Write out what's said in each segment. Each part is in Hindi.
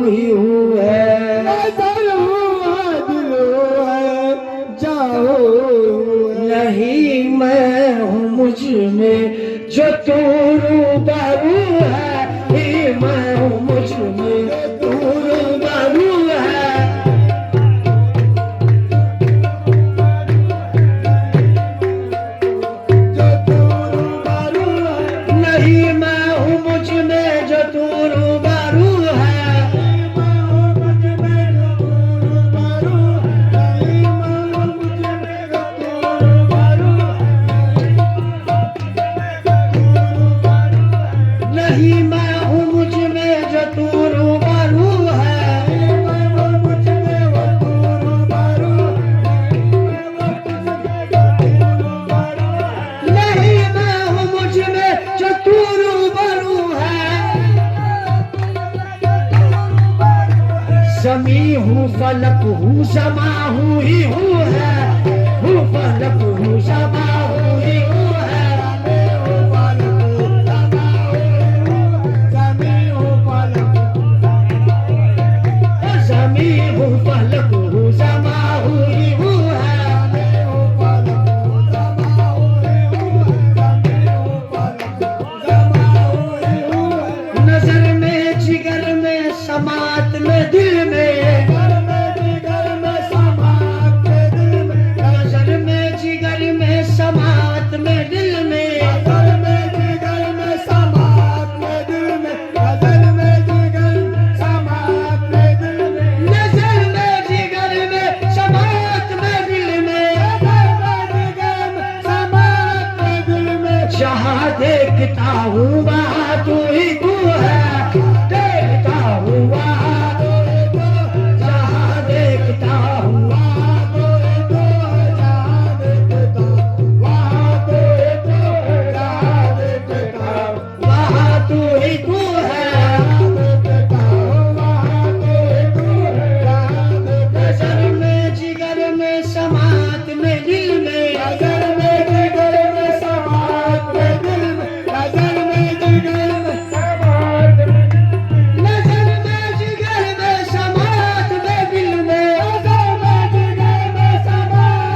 ही हूँ है, नजर हुआ दिल है, जाओ नहीं मैं हूँ मुझ में जो तू रूबरू है, ही मैं हूँ मुझ में तू रूबरू है। नहीं मैं हूँ मुझ में जो तू रूबरू है, नहीं मैं हूँ मुझ में जो तू रूबरू है, नहीं मैं हूँ मुझ में जो तू रूबरू है। जमी हूँ फलक हूँ समा हूँ ही हूँ है, हूँ फलक हूँ समा हूँ ही हूँ है, जमी हूँ फलक हूँ समा हूँ ही हूँ है। नजर में जिगर में समात में दिल में, नजर में जिगर में समात में दिल में, नजर में जिगर में समात में दिल में, जहाँ देखता हूँ वहाँ तू ही तू है, देखता हूँ वहाँ तू ही तू, जहाँ देखता हूँ वहाँ तू ही तू, जहाँ देखता वहाँ तू ही तू, जहाँ देखता वहाँ तू ही तू है, नजर में जिगर में समात में दिल में, नजर में जिगर में समात में दिल में, नजर में जिगर में समात में, नजर में जिगर में समात में दिल में, नजर में जिगर में समात में दिल में, जहाँ देखता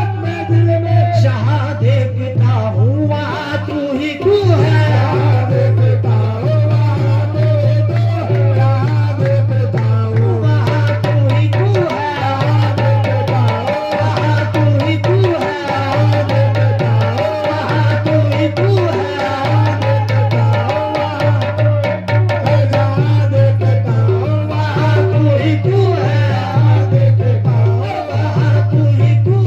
हूँ वहाँ तू ही तू है, जहाँ देखता हूँ वहाँ तू ही तू, जहाँ देखता हूँ वहाँ तू ही तू है, जहाँ देखता हूँ वहाँ तू ही तू है, जहाँ देखता हूँ वहाँ तू ही तू है, जहाँ देखता हूँ वहाँ तू ही तू है, जहाँ देखता हूँ वहाँ तू ही तू है, जहाँ देखता हूँ वहाँ तू ही तू,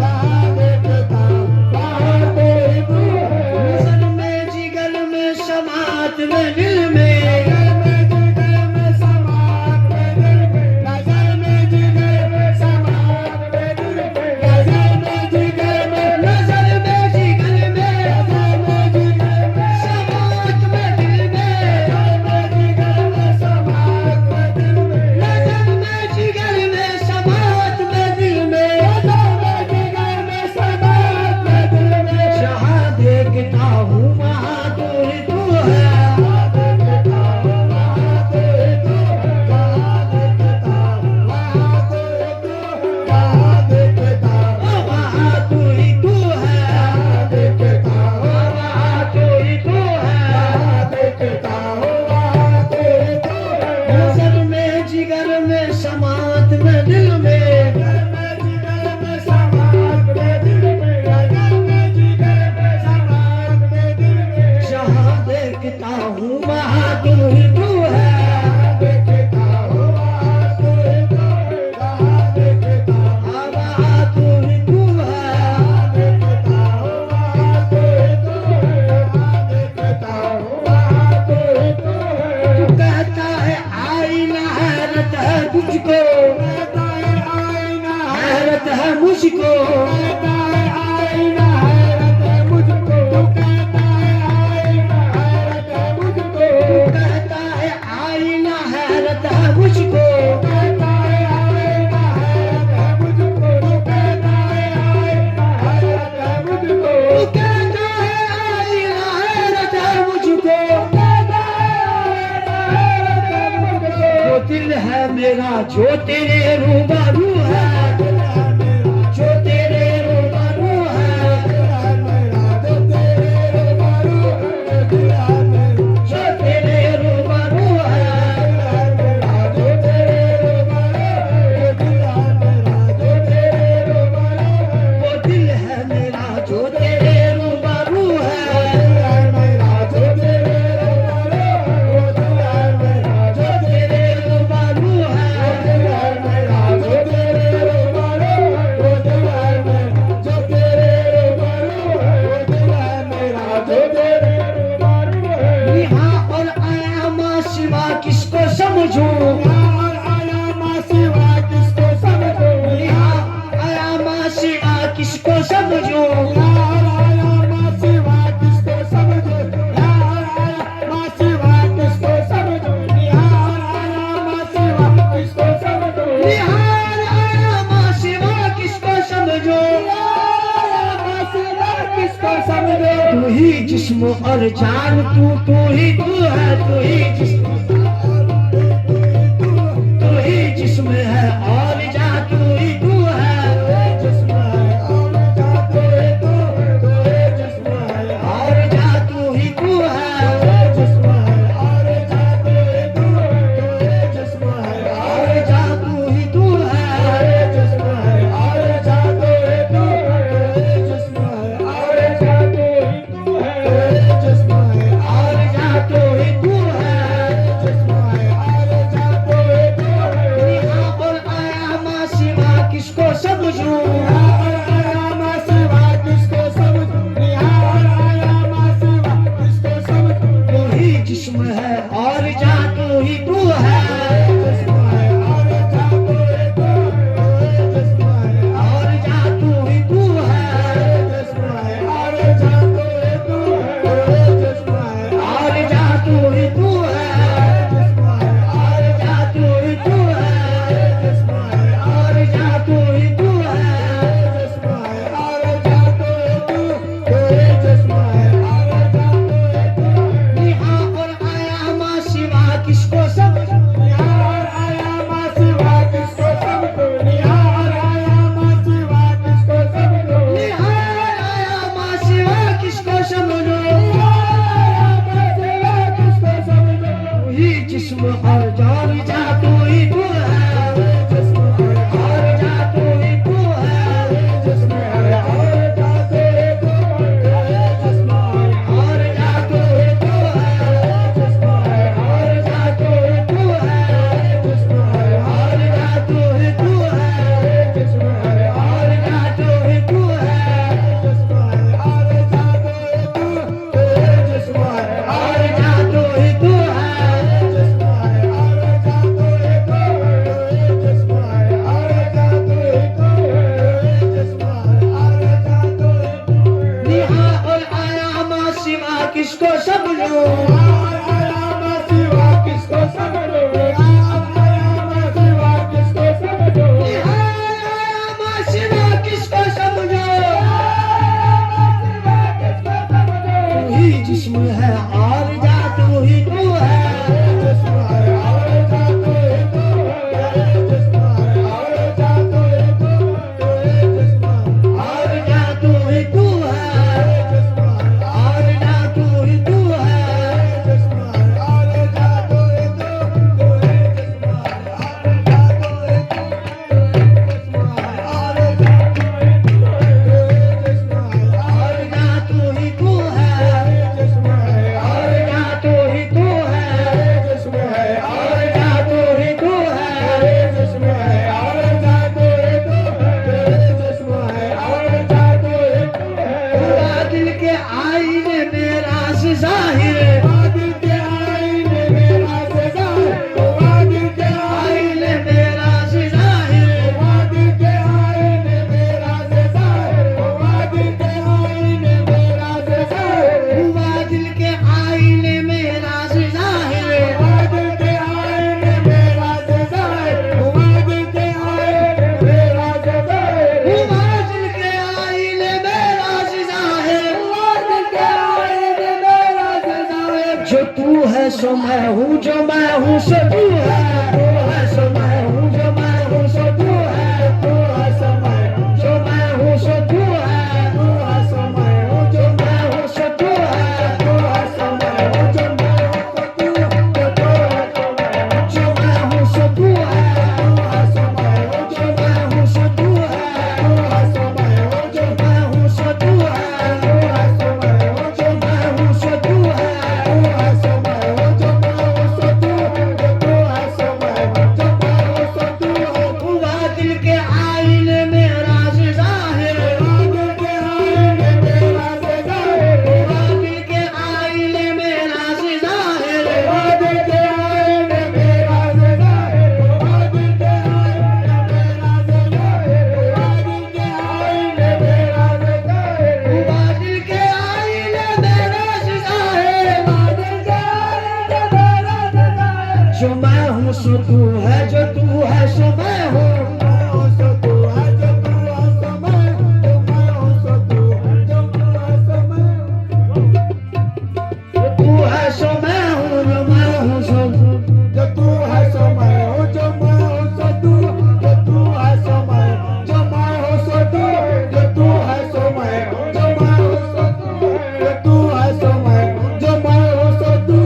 जहाँ देखता हूँ वहाँ तू ही तू है। नजर में जिगर में समात में दिल में, नजर में जिगर में समात में दिल में, नजर में जिगर में समात में दिल में, नजर में जिगर में, नजर में जिगर में, नजर में जिगर में समात में दिल में, नजर में जिगर में समात में दिल में, नजर में जिगर में समात में दिल में, नजर में जिगर में समात में दिल में, जहाँ देखता हूँ वहाँ तू ही तू है, जहाँ देखता हूँ वहाँ तू ही तू, जहाँ देखता हूँ वहाँ तू ही तू, जहाँ देखता हूँ वहाँ तू ही तू है, जहाँ देखता हूँ वहाँ तू ही तू है, जहाँ देखता हूँ वहाँ तू ही तू है। नजर में जिगर में समात में दिल में, नजर में जिगर में समात में दिल में, नजर में जिगर में समात में दिल में, जहाँ देखता हूँ वहाँ तू ही तू है, जहाँ देखता हूँ वहाँ तू ही तू है, जहाँ देखता हूँ वहाँ तू ही तू है, जहाँ देखता हूँ वहाँ तू ही तू है, जहाँ देखता हूँ वहाँ तू ही तू है। तू कहता है आईना हैरत है तुझको, कहता है आईना हैरत है मुझको, कहता है आईना हैरत है मुझको, तू कहता है आईना हैरत है मुझको, तू कहता है आईना हैरत है मुझको, कहता है आईना हैरत है मुझको, तू कहता है आईना हैरत है मुझको, तू कहता है आईना हैरत है मुझको, कहता मेरा जो तेरे रूबरू है, जो तेरे रूबरू है, जो तेरे रूबरू है, वो दिल है मेरा जो तेरे रूबरू है, जो तेरे रूबरू है, यहाँ और आया माँ सिवा किसको समझूं, यहाँ आया माँ सिवा किसको समझूं, निहार आया माँ सिवा किसको समझो, तू ही जिस्म और जान, तू ही तू है, तू ही जिस्म है और जा, तू ही तू है, और जा तू ही तू है, और जा तू ही तू है, और जा तू ही तू है, यहाँ पर आया माँ सिवा किसको समझूं, तू ही जिस्म है और जा तू ही तू है, और जा तू ही तू है, और जा तू ही तू है, और जा तू ही तू है, और जा तू ही तू है, यहाँ और आया माँ सिवा किसको समझूं, निहार आया माँ सिवा किसको समझो, तू ही जिस्म और जान, जा तू ही तू है, और जा तू ही तू है, और जा तू ही तू है, और जा तू ही तू है, और जा तू ही तू है, और जा तू ही तू है, और जा तू ही तू है, और जा तू ही तू है, निहा और आया माँ सिवा किसको समझूं, निहार आया माँ सिवा किसको समझो, तू ही जिस्म है और जा तू ही तू है, और जा तू ही तू है, और जा तू ही तू है, और जा तू ही तू है, और जा तू ही तू है, और जा तू ही तू है, और जा तू ही तू है, और जा तू ही तू है, खुदा दिल के आईने में राज जाहिर, आईने में राज जाहिर, हुआ दिल के आईने में राज जाहिर, हुआ दिल के आईने में राज जाहिर, जो तू है सो मैं हूँ, जो मैं हूँ सो तू है, सो मैं सो तू है, जो तू है सो मैं हूँ। मैं हूँ सो तू है, जो तू है सो मैं हूँ। जो मैं हूँ सो तू है, जो तू है सो मैं हूँ। जो तू है सो मैं हूँ, जो मैं हूँ सो जो तू है सो मैं हूँ, जो मैं हूँ सो तू। जो तू है सो मैं हूँ, जो मैं हूँ सो तू। जो तू है सो मैं हूँ, जो मैं हूँ सो तू। जो तू है सो मैं हूँ, जो मैं हूँ सो तू।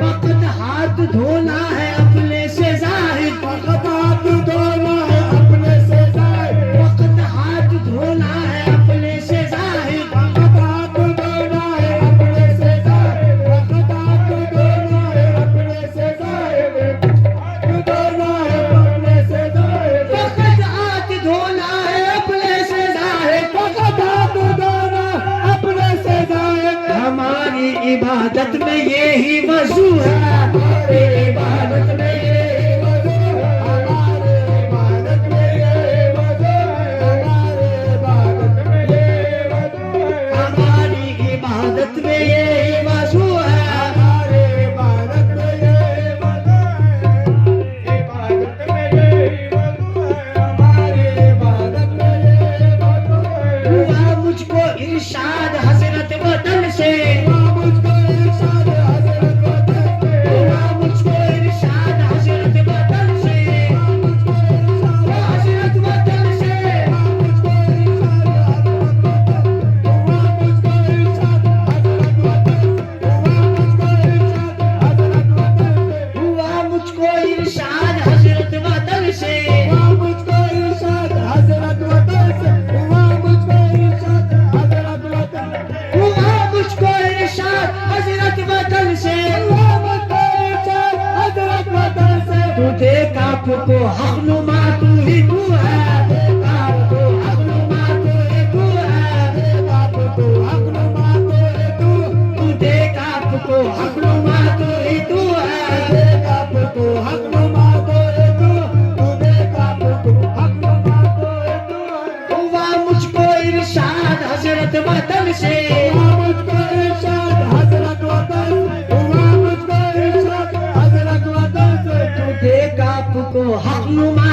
फकत हाथ धोना है अपने से जाहिर, फकत हाथ धोना है अपने से जाहिर। फकत हाथ धोना है अपने से जाहिर। फकत हाथ धोना है अपने से जाहिर। फकत हाथ धोना है अपने से जाहिर। हाथ धोना है अपने से जाहिर। फकत हाथ धोना है अपने से जाहिर। फकत हाथ धोना अपने से जाहिर। हमारी इबादत में ये ही वजू है, हमारी इबादत में ये ही वजू है। हमारे इबादत में ये वजह है। हमारे इबादत में ये वजह है। हमारी इबादत में ये ही वजू है। हमारे इबादत में ये वजह है। इबादत में ये वजह है। हमारे इबादत में ये वजह है। हुआ मुझको इरशाद हजरत वतन से, हुआ मुझको इरशाद हज़रत वतन से। हुआ मुझको इरशाद हजरत वतन से, मुझको इरशाद हजरत वतन से। मुझको इरशाद हज़रत वतन से। हुआ मुझको इरशाद हजरत वतन से, हुआ मुझको इरशाद हज़रत वतन से। हुआ मुझको इरशाद हजरत वतन से। हुआ मुझको इरशाद हज़रत वतन से। तू देख आपको हकनुमा तू ही तू है, देख आपको हकनुमा तू ही तू है। आपको हक़नुमा तो है तू। तू देख आपको हकनुमा तू ही तू है। आपको हक़नुमा तो है तू। तू देख आपको हक़नुमा तो है तू। हुआ मुझको इरशाद हजरत वतन से, हुआ मुझको इरशाद हज़रत वतन से। हुआ मुझको इरशाद हज़रत वतन से। तू देख आपको हकनुमा